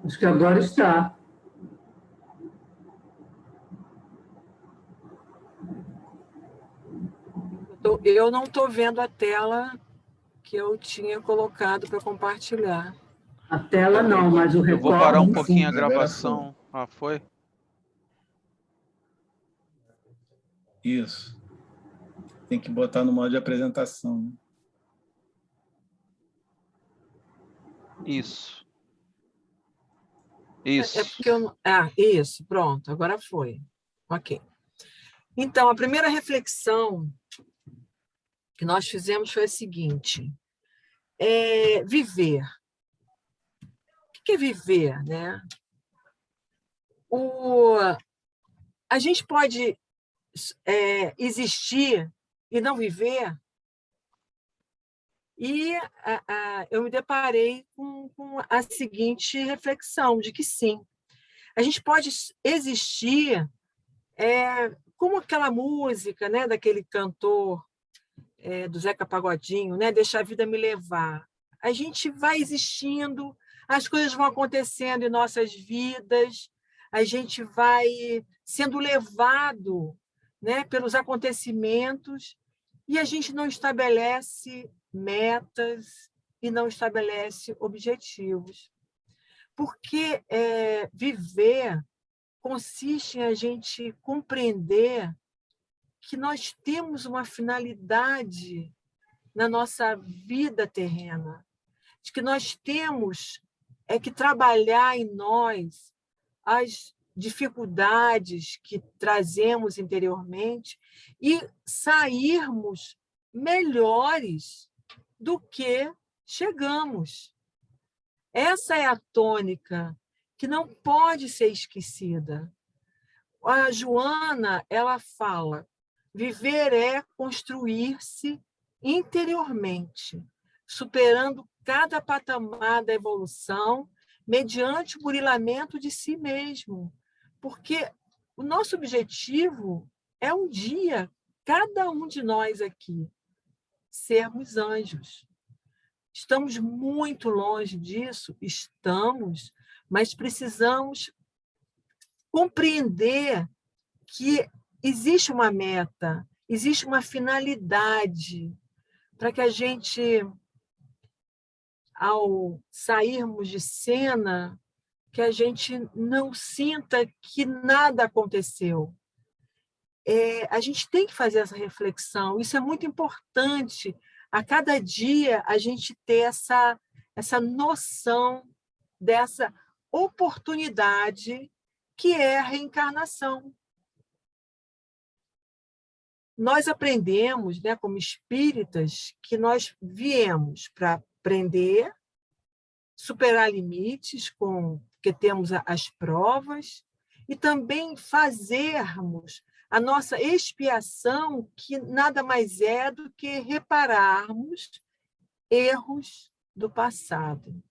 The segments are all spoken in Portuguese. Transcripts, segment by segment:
Acho que agora está. Eu não estou vendo a tela que eu tinha colocado para compartilhar. A tela não, mas o recorte... Eu vou parar um pouquinho sim. a gravação. Ah, foi? Isso. Tem que botar no modo de apresentação, né? Isso. É porque eu não... isso, pronto, agora foi. Ok. Então, a primeira reflexão que nós fizemos foi a seguinte: viver. O que é viver, né? A gente pode existir e não viver? E eu me deparei com a seguinte reflexão, de que sim. A gente pode existir como aquela música, né, daquele cantor do Zeca Pagodinho, né, Deixa a Vida Me Levar. A gente vai existindo, as coisas vão acontecendo em nossas vidas, a gente vai sendo levado, né, pelos acontecimentos, e a gente não estabelece metas e não estabelece objetivos. Porque viver consiste em a gente compreender que nós temos uma finalidade na nossa vida terrena, de que nós temos que trabalhar em nós as dificuldades que trazemos interiormente e sairmos melhores do que chegamos. Essa é a tônica que não pode ser esquecida. A Joana, ela fala: viver é construir-se interiormente, superando cada patamar da evolução mediante o burilamento de si mesmo. Porque o nosso objetivo é um dia, cada um de nós aqui, sermos anjos. Estamos muito longe disso? Estamos, mas precisamos compreender que existe uma meta, existe uma finalidade para que a gente, ao sairmos de cena, que a gente não sinta que nada aconteceu. A gente tem que fazer essa reflexão, isso é muito importante. A cada dia a gente ter essa noção dessa oportunidade que é a reencarnação. Nós aprendemos, né, como espíritas, que nós viemos para aprender, superar limites, porque temos as provas, e também fazermos a nossa expiação, que nada mais é do que repararmos erros do passado.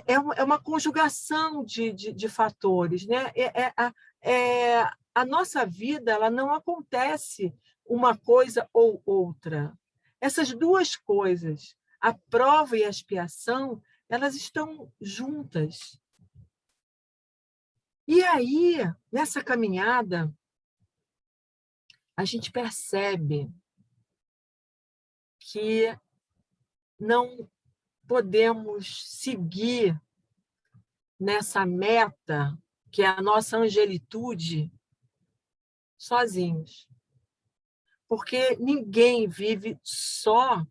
É uma conjugação de fatores, né? A nossa vida, ela não acontece uma coisa ou outra. Essas duas coisas, a prova e a expiação, elas estão juntas. E aí, nessa caminhada, a gente percebe que não podemos seguir nessa meta, que é a nossa angelitude, sozinhos. Porque ninguém vive só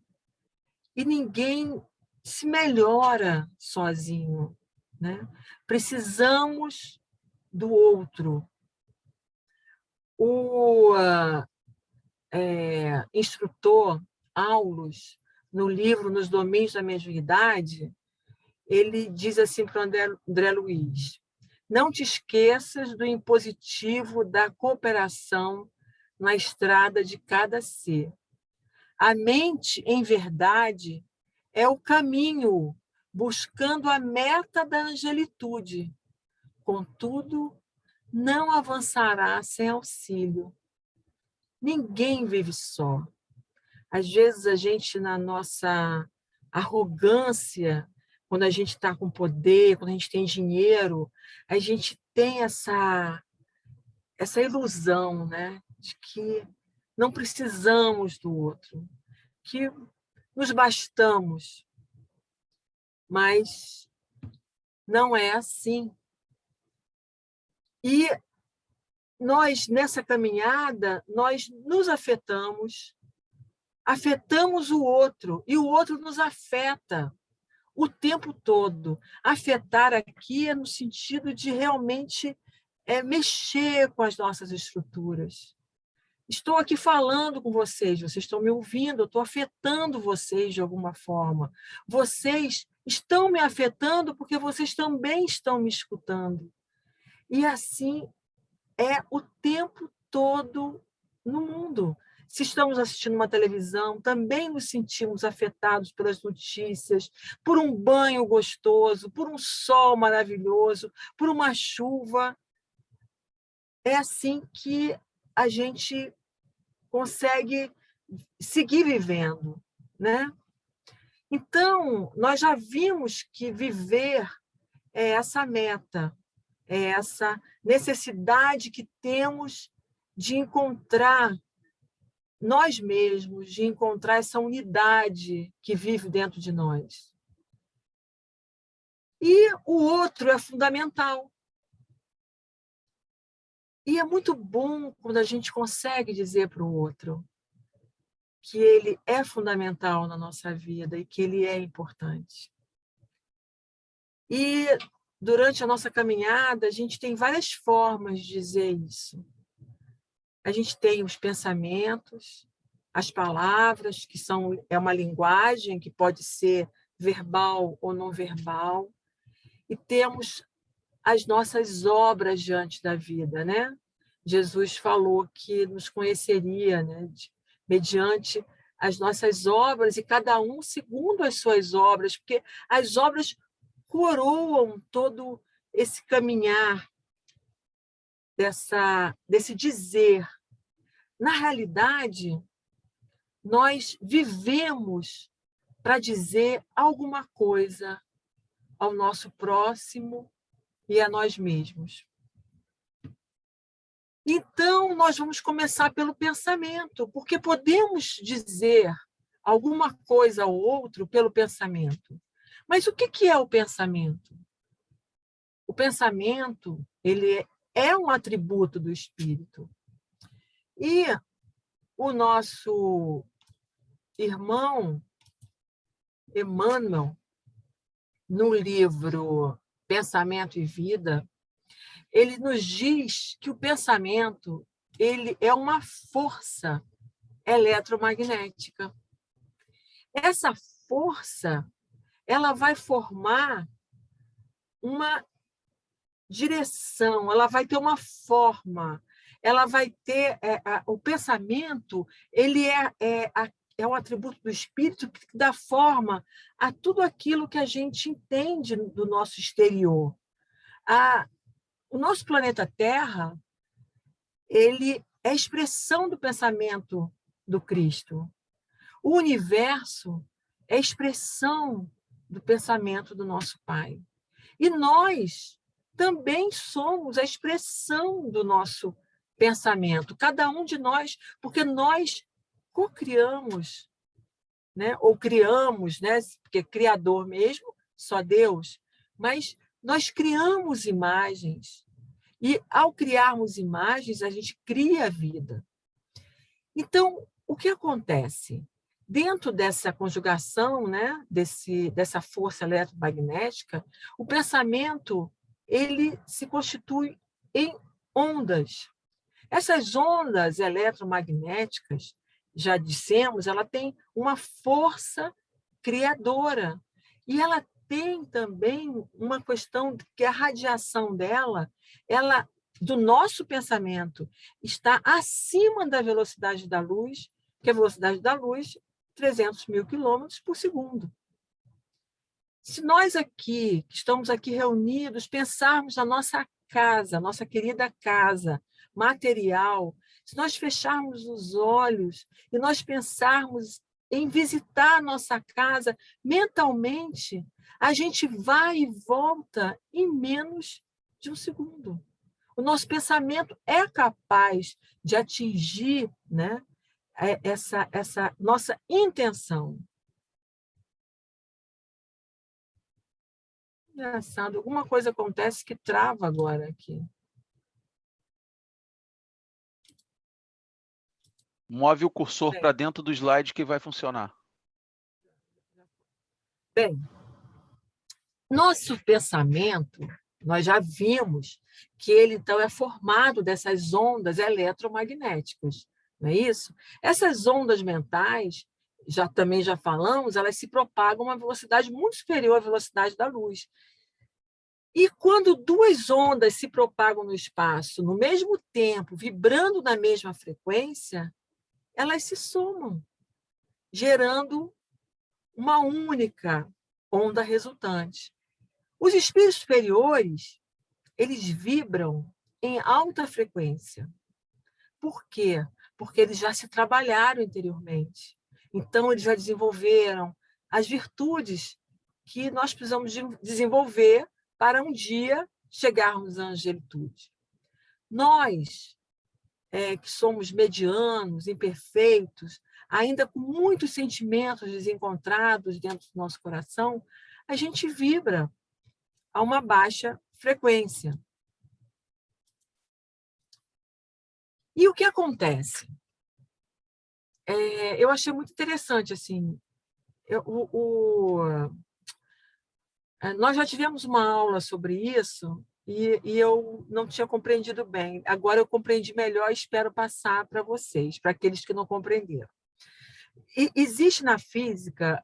e ninguém se melhora sozinho, né? Precisamos do outro. O instrutor Aulus, no livro Nos Domínios da Mediunidade, ele diz assim para o André Luiz: não te esqueças do impositivo da cooperação na estrada de cada ser. A mente, em verdade, é o caminho, buscando a meta da angelitude. Contudo, não avançará sem auxílio. Ninguém vive só. Às vezes a gente, na nossa arrogância, quando a gente está com poder, quando a gente tem dinheiro, a gente tem essa ilusão, né, de que não precisamos do outro, que nos bastamos. Mas não é assim. E nós, nessa caminhada, nós nos afetamos o outro, e o outro nos afeta o tempo todo. Afetar aqui é no sentido de realmente mexer com as nossas estruturas. Estou aqui falando com vocês, vocês estão me ouvindo, eu estou afetando vocês de alguma forma. Vocês estão me afetando porque vocês também estão me escutando. E assim é o tempo todo no mundo. Se estamos assistindo uma televisão, também nos sentimos afetados pelas notícias, por um banho gostoso, por um sol maravilhoso, por uma chuva. É assim que a gente consegue seguir vivendo, né? Então, nós já vimos que viver é essa meta, é essa necessidade que temos de encontrar nós mesmos, de encontrar essa unidade que vive dentro de nós. E o outro é fundamental. E é muito bom quando a gente consegue dizer para o outro que ele é fundamental na nossa vida e que ele é importante. E durante a nossa caminhada, a gente tem várias formas de dizer isso. A gente tem os pensamentos, as palavras, que é uma linguagem que pode ser verbal ou não verbal, e temos as nossas obras diante da vida, né? Jesus falou que nos conheceria, né, mediante as nossas obras, e cada um segundo as suas obras, porque as obras coroam todo esse caminhar, desse dizer. Na realidade, nós vivemos para dizer alguma coisa ao nosso próximo e a nós mesmos. Então, nós vamos começar pelo pensamento, porque podemos dizer alguma coisa ao outro pelo pensamento. Mas o que é o pensamento? O pensamento, ele é um atributo do espírito. E o nosso irmão Emmanuel, no livro Pensamento e Vida, ele nos diz que o pensamento, ele é uma força eletromagnética. Essa força, ela vai formar uma direção, ela vai ter uma forma, ela vai ter... o pensamento, ele é um atributo do espírito que dá forma a tudo aquilo que a gente entende do nosso exterior. O nosso planeta Terra, ele é a expressão do pensamento do Cristo. O universo é a expressão do pensamento do nosso Pai. E nós também somos a expressão do nosso pensamento, cada um de nós, porque nós co-criamos, né? Ou criamos, né? Porque criador mesmo, só Deus, mas nós criamos imagens, e ao criarmos imagens, a gente cria a vida. Então, o que acontece? Dentro dessa conjugação, né, dessa força eletromagnética, o pensamento, ele se constitui em ondas. Essas ondas eletromagnéticas, já dissemos, ela tem uma força criadora. E ela tem também uma questão que a radiação dela, do nosso pensamento, está acima da velocidade da luz, que a velocidade da luz 300 mil quilômetros por segundo. Se nós aqui, que estamos aqui reunidos, pensarmos na nossa casa, nossa querida casa material, se nós fecharmos os olhos e nós pensarmos em visitar a nossa casa mentalmente, a gente vai e volta em menos de um segundo. O nosso pensamento é capaz de atingir, né, essa nossa intenção. Engraçado, alguma coisa acontece que trava agora aqui. Move o cursor para dentro do slide que vai funcionar. Bem, nosso pensamento, nós já vimos que ele, então, é formado dessas ondas eletromagnéticas, não é isso? Essas ondas mentais, também já falamos, elas se propagam a uma velocidade muito superior à velocidade da luz. E quando duas ondas se propagam no espaço, no mesmo tempo, vibrando na mesma frequência, elas se somam, gerando uma única onda resultante. Os espíritos superiores, eles vibram em alta frequência. Por quê? Porque eles já se trabalharam anteriormente. Então, eles já desenvolveram as virtudes que nós precisamos desenvolver para um dia chegarmos à angelitude. Nós, que somos medianos, imperfeitos, ainda com muitos sentimentos desencontrados dentro do nosso coração, a gente vibra a uma baixa frequência. E o que acontece? Eu achei muito interessante, assim, nós já tivemos uma aula sobre isso e eu não tinha compreendido bem. Agora eu compreendi melhor e espero passar para vocês, para aqueles que não compreenderam. Existe na física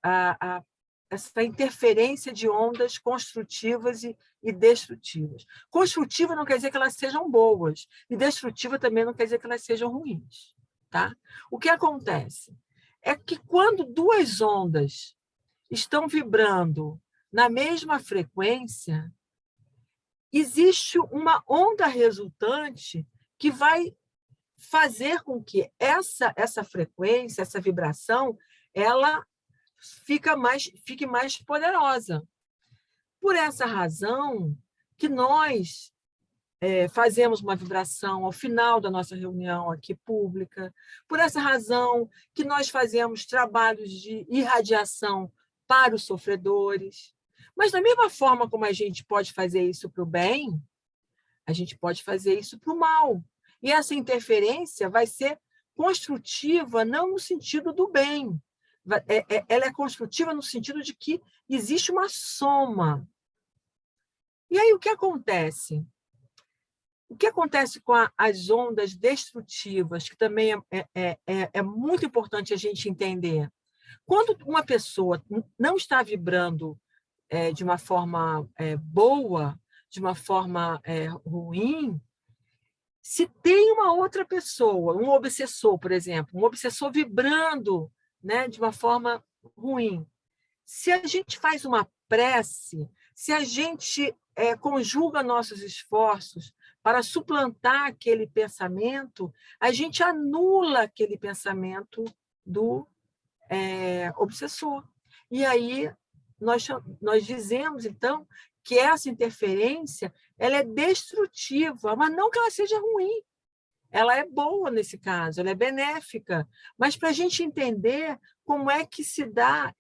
essa interferência de ondas construtivas e destrutivas. Construtiva não quer dizer que elas sejam boas, e destrutiva também não quer dizer que elas sejam ruins. Tá? O que acontece é que quando duas ondas estão vibrando na mesma frequência, existe uma onda resultante que vai fazer com que essa frequência, essa vibração, ela fique mais poderosa. Por essa razão que nós fazemos uma vibração ao final da nossa reunião aqui pública, por essa razão que nós fazemos trabalhos de irradiação para os sofredores. Mas, da mesma forma como a gente pode fazer isso para o bem, a gente pode fazer isso para o mal. E essa interferência vai ser construtiva, não no sentido do bem. Ela é construtiva no sentido de que existe uma soma. E aí, o que acontece? O que acontece com as ondas destrutivas, que também é muito importante a gente entender? Quando uma pessoa não está vibrando de uma forma boa, de uma forma ruim, se tem uma outra pessoa, um obsessor, por exemplo, um obsessor vibrando, né, de uma forma ruim, se a gente faz uma prece, se a gente conjuga nossos esforços para suplantar aquele pensamento, a gente anula aquele pensamento do obsessor. E aí nós dizemos, então, que essa interferência ela é destrutiva, mas não que ela seja ruim. Ela é boa nesse caso, ela é benéfica. Mas para a gente entender como é que se dá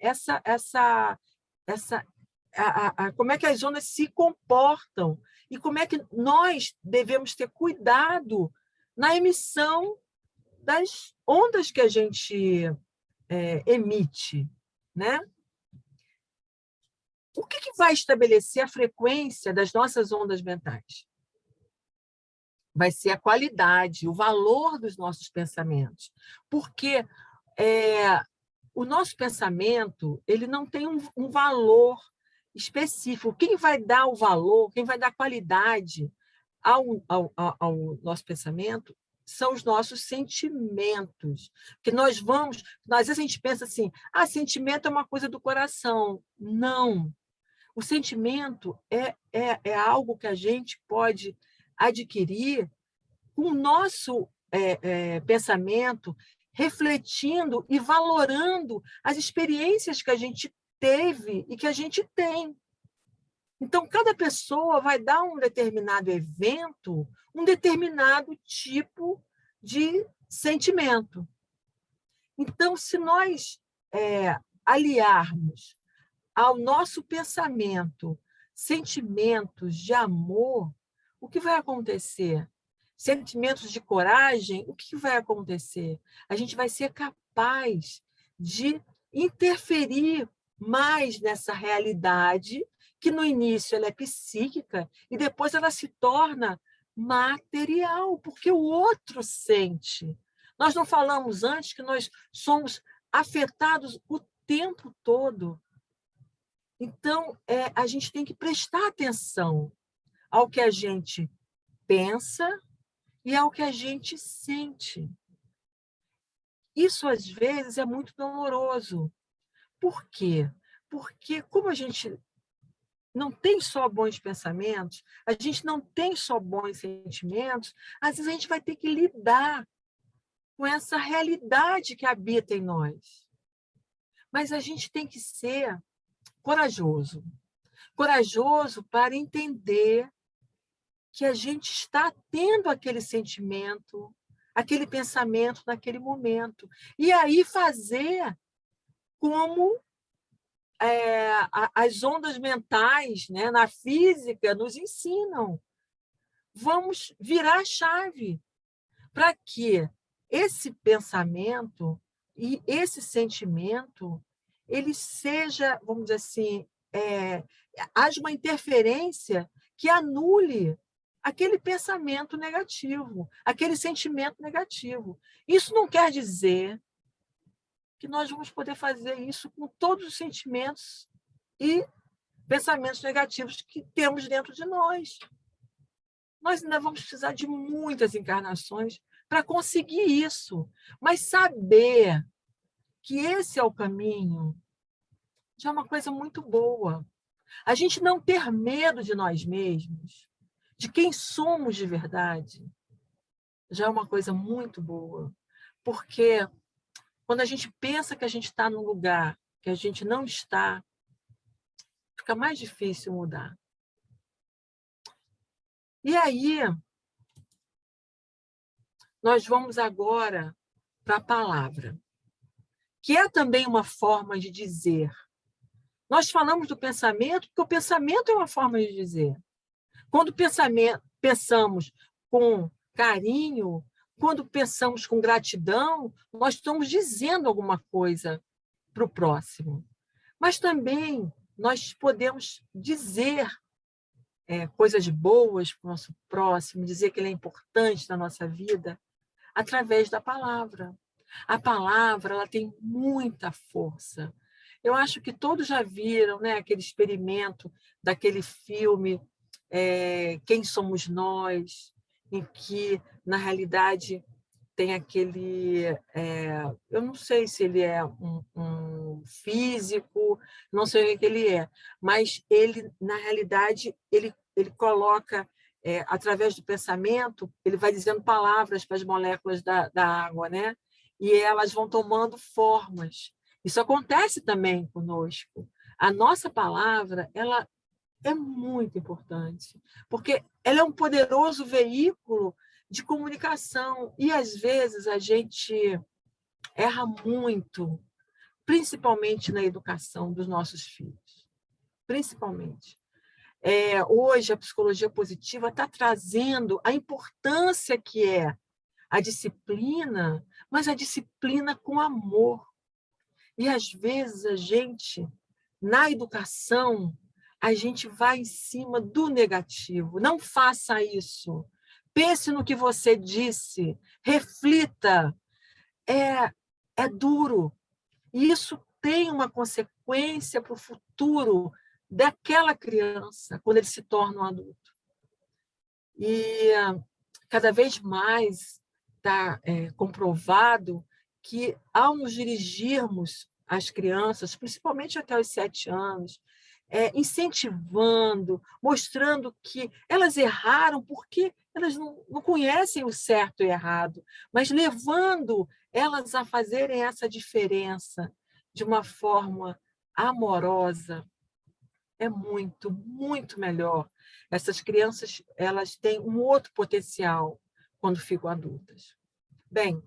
como é que as ondas se comportam e como é que nós devemos ter cuidado na emissão das ondas que a gente emite, né? O que vai estabelecer a frequência das nossas ondas mentais? Vai ser a qualidade, o valor dos nossos pensamentos. Porque o nosso pensamento ele não tem um valor específico. Quem vai dar o valor, quem vai dar qualidade ao nosso pensamento são os nossos sentimentos. Que às vezes a gente pensa assim, sentimento é uma coisa do coração. Não. O sentimento é algo que a gente pode adquirir com o nosso pensamento refletindo e valorando as experiências que a gente teve e que a gente tem. Então, cada pessoa vai dar um determinado evento, um determinado tipo de sentimento. Então, se nós aliarmos ao nosso pensamento sentimentos de amor, o que vai acontecer? Sentimentos de coragem, o que vai acontecer? A gente vai ser capaz de interferir mais nessa realidade, que no início ela é psíquica e depois ela se torna material, porque o outro sente. Nós não falamos antes que nós somos afetados o tempo todo. Então, a gente tem que prestar atenção ao que a gente pensa e ao que a gente sente. Isso, às vezes, é muito doloroso. Por quê? Porque, como a gente não tem só bons pensamentos, a gente não tem só bons sentimentos, às vezes a gente vai ter que lidar com essa realidade que habita em nós. Mas a gente tem que ser corajoso. Corajoso para entender que a gente está tendo aquele sentimento, aquele pensamento naquele momento. E aí fazer como as ondas mentais, né, na física nos ensinam. Vamos virar a chave para que esse pensamento e esse sentimento ele seja, vamos dizer assim, haja uma interferência que anule aquele pensamento negativo, aquele sentimento negativo. Isso não quer dizer que nós vamos poder fazer isso com todos os sentimentos e pensamentos negativos que temos dentro de nós. Nós ainda vamos precisar de muitas encarnações para conseguir isso. Mas saber que esse é o caminho já é uma coisa muito boa. A gente não ter medo de nós mesmos, de quem somos de verdade, já é uma coisa muito boa. Porque quando a gente pensa que a gente está num lugar que a gente não está, fica mais difícil mudar. E aí, nós vamos agora para a palavra, que é também uma forma de dizer. Nós falamos do pensamento, porque o pensamento é uma forma de dizer. Quando pensamos com carinho, quando pensamos com gratidão, nós estamos dizendo alguma coisa para o próximo. Mas também nós podemos dizer coisas boas para o nosso próximo, dizer que ele é importante na nossa vida, através da palavra. A palavra ela tem muita força. Eu acho que todos já viram, né, aquele experimento daquele filme Quem Somos Nós, em que, na realidade, tem aquele... eu não sei se ele é um físico, não sei o que ele é, mas ele, na realidade, ele coloca, através do pensamento, ele vai dizendo palavras para as moléculas da água, né? E elas vão tomando formas. Isso acontece também conosco. A nossa palavra, ela é muito importante, porque ela é um poderoso veículo de comunicação. E, às vezes, a gente erra muito, principalmente na educação dos nossos filhos. Principalmente. Hoje, a psicologia positiva está trazendo a importância que é a disciplina, mas a disciplina com amor. E, às vezes, a gente, na educação, a gente vai em cima do negativo. Não faça isso. Pense no que você disse. Reflita. É duro. E isso tem uma consequência para o futuro daquela criança, quando ele se torna um adulto. E cada vez mais está comprovado que, ao nos dirigirmos às crianças, principalmente até os 7 anos, incentivando, mostrando que elas erraram porque elas não conhecem o certo e o errado, mas levando elas a fazerem essa diferença de uma forma amorosa, é muito, muito melhor. Essas crianças, elas têm um outro potencial quando ficam adultas. Bem,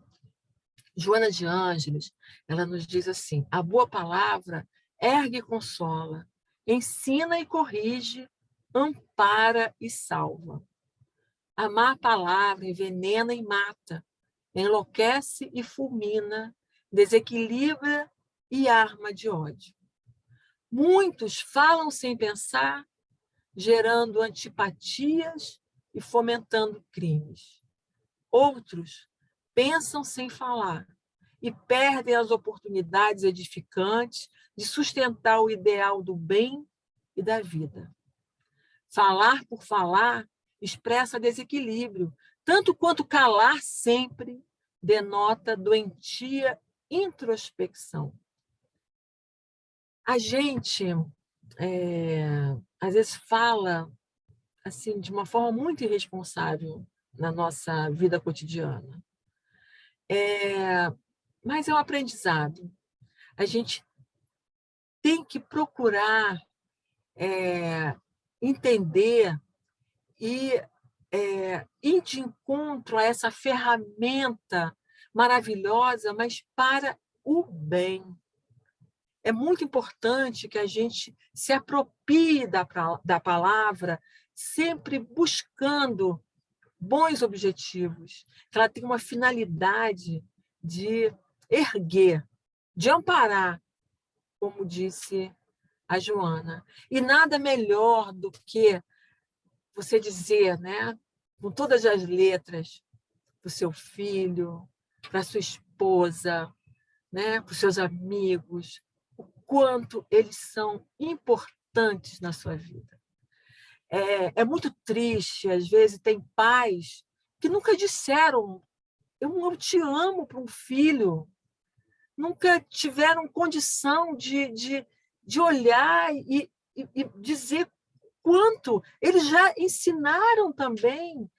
Joana de Ângeles, ela nos diz assim: a boa palavra ergue e consola, ensina e corrige, ampara e salva. A má palavra envenena e mata, enlouquece e fulmina, desequilibra e arma de ódio. Muitos falam sem pensar, gerando antipatias e fomentando crimes. Outros pensam sem falar e perdem as oportunidades edificantes de sustentar o ideal do bem e da vida. Falar por falar expressa desequilíbrio, tanto quanto calar sempre denota doentia introspecção. A gente, às vezes, fala assim, de uma forma muito irresponsável na nossa vida cotidiana. Mas é um aprendizado. A gente tem que procurar entender e ir de encontro a essa ferramenta maravilhosa, mas para o bem. É muito importante que a gente se aproprie da palavra, sempre buscando bons objetivos, que ela tem uma finalidade de erguer, de amparar, como disse a Joana. E nada melhor do que você dizer, né, com todas as letras, para o seu filho, para a sua esposa, né, para os seus amigos, o quanto eles são importantes na sua vida. É muito triste, às vezes, tem pais que nunca disseram eu te amo para um filho, nunca tiveram condição de olhar e dizer quanto eles já ensinaram também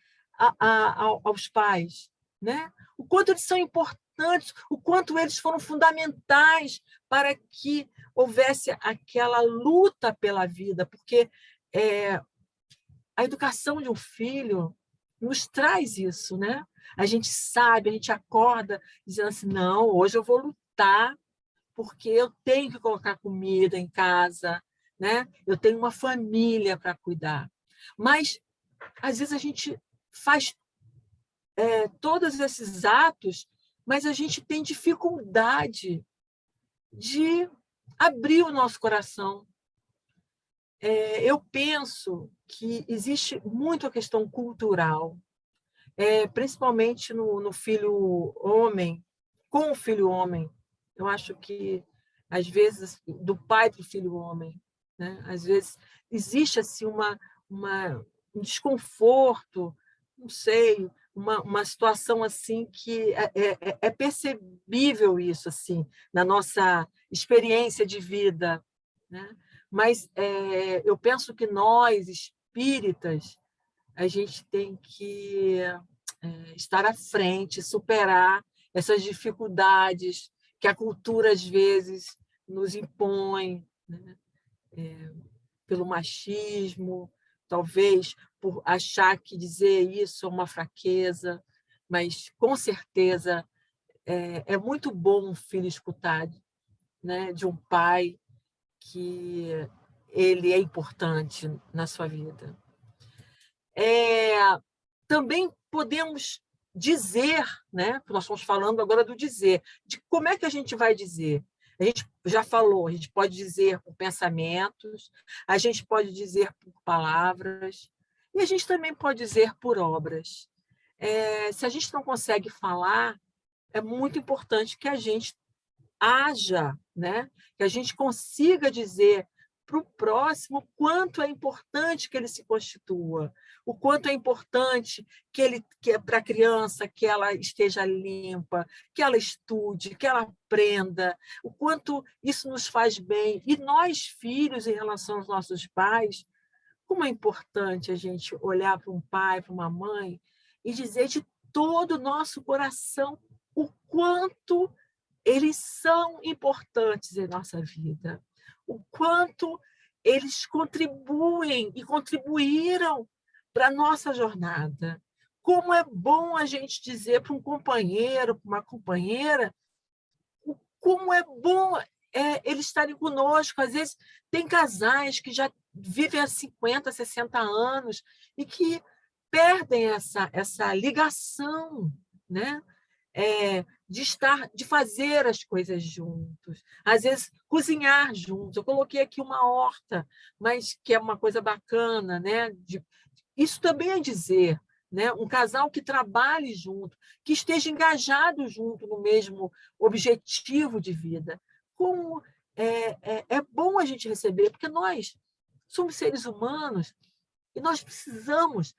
aos pais, né? O quanto eles são importantes, o quanto eles foram fundamentais para que houvesse aquela luta pela vida, porque a educação de um filho nos traz isso, né? A gente sabe, a gente acorda dizendo assim, não, hoje eu vou lutar porque eu tenho que colocar comida em casa, né? Eu tenho uma família para cuidar. Mas, às vezes, a gente faz todos esses atos, mas a gente tem dificuldade de abrir o nosso coração. Eu penso que existe muito a questão cultural, principalmente no filho homem, com o filho homem. Eu acho que, às vezes, do pai para o filho homem, né? Às vezes, existe assim, um desconforto, não sei, uma situação assim que é percebível isso assim, na nossa experiência de vida, né? Mas eu penso que nós, espíritas, a gente tem que estar à frente, superar essas dificuldades que a cultura, às vezes, nos impõe, né? Pelo machismo, talvez por achar que dizer isso é uma fraqueza, mas, com certeza, é muito bom um filho escutar, né, de um pai que ele é importante na sua vida. Também podemos dizer, né? Nós estamos falando agora do dizer, de como é que a gente vai dizer. A gente já falou, a gente pode dizer por pensamentos, a gente pode dizer por palavras, e a gente também pode dizer por obras. Se a gente não consegue falar, é muito importante que a gente haja, né? Que a gente consiga dizer para o próximo o quanto é importante que ele se constitua, o quanto é importante que para a criança que ela esteja limpa, que ela estude, que ela aprenda, o quanto isso nos faz bem. E nós, filhos, em relação aos nossos pais, Como é importante a gente olhar para um pai, para uma mãe e dizer de todo o nosso coração o quanto eles são importantes em nossa vida, o quanto eles contribuem e contribuíram para a nossa jornada. Como é bom a gente dizer para um companheiro, para uma companheira, como é bom eles estarem conosco. Às vezes, tem casais que já vivem há 50, 60 anos e que perdem essa ligação, né? De fazer as coisas juntos. Às vezes, cozinhar juntos. Eu coloquei aqui uma horta, mas que é uma coisa bacana, né? Isso também é dizer, né? Um casal que trabalhe junto, que esteja engajado junto no mesmo objetivo de vida. Como é bom a gente receber, porque nós somos seres humanos e nós precisamos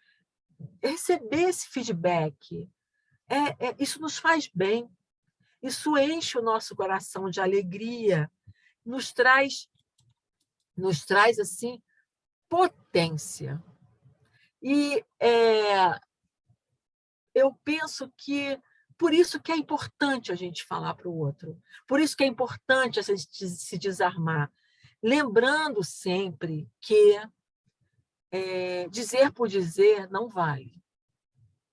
receber esse feedback. Isso nos faz bem, isso enche o nosso coração de alegria, nos traz assim, potência. E eu penso que por isso que é importante a gente falar para o outro, por isso que é importante a gente se desarmar, lembrando sempre que dizer por dizer não vale,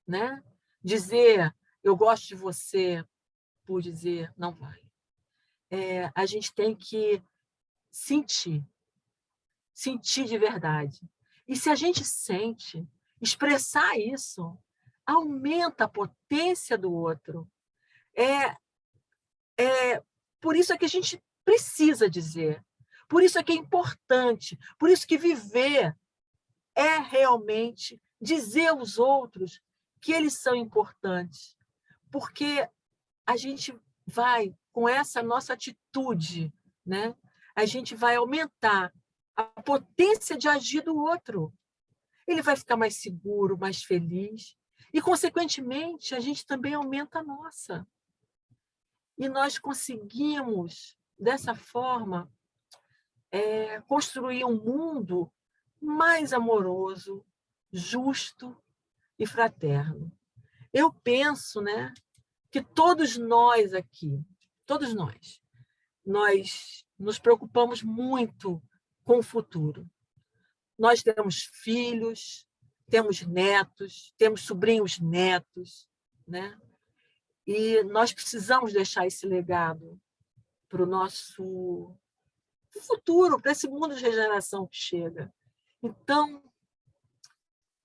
né? Dizer eu gosto de você por dizer não vale. A gente tem que sentir de verdade. E se a gente sente, expressar isso aumenta a potência do outro. Por isso é que a gente precisa dizer. Por isso é que é importante. Por isso que viver é realmente dizer aos outros que eles são importantes. Porque a gente vai, com essa nossa atitude, né? A gente vai aumentar a potência de agir do outro. Ele vai ficar mais seguro, mais feliz. E, consequentemente, a gente também aumenta a nossa. E nós conseguimos, dessa forma, construir um mundo mais amoroso, justo e fraterno. Eu penso, né, que todos nós aqui, todos nós nos preocupamos muito com o futuro. Nós temos filhos, temos netos, temos sobrinhos netos, né? E nós precisamos deixar esse legado para o nosso futuro, para esse mundo de regeneração que chega. Então,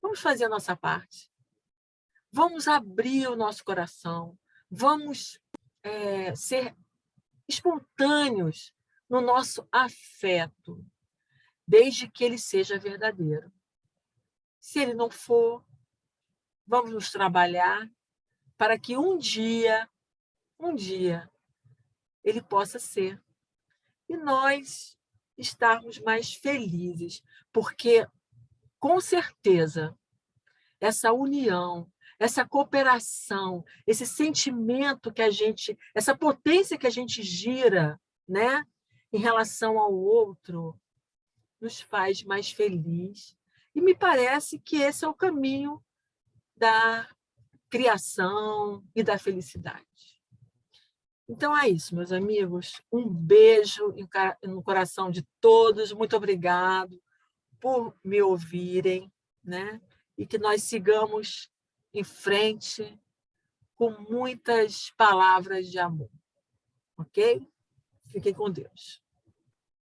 vamos fazer a nossa parte. Vamos abrir o nosso coração. Vamos ser espontâneos no nosso afeto, desde que ele seja verdadeiro. Se ele não for, vamos nos trabalhar para que um dia, ele possa ser. E nós estarmos mais felizes, porque, com certeza, essa união, essa cooperação, esse sentimento que essa potência que a gente gira, né, em relação ao outro, nos faz mais feliz. E me parece que esse é o caminho da criação e da felicidade. Então é isso, meus amigos. Um beijo no coração de todos. Muito obrigado por me ouvirem, né? E que nós sigamos em frente com muitas palavras de amor. Ok? Fiquem com Deus.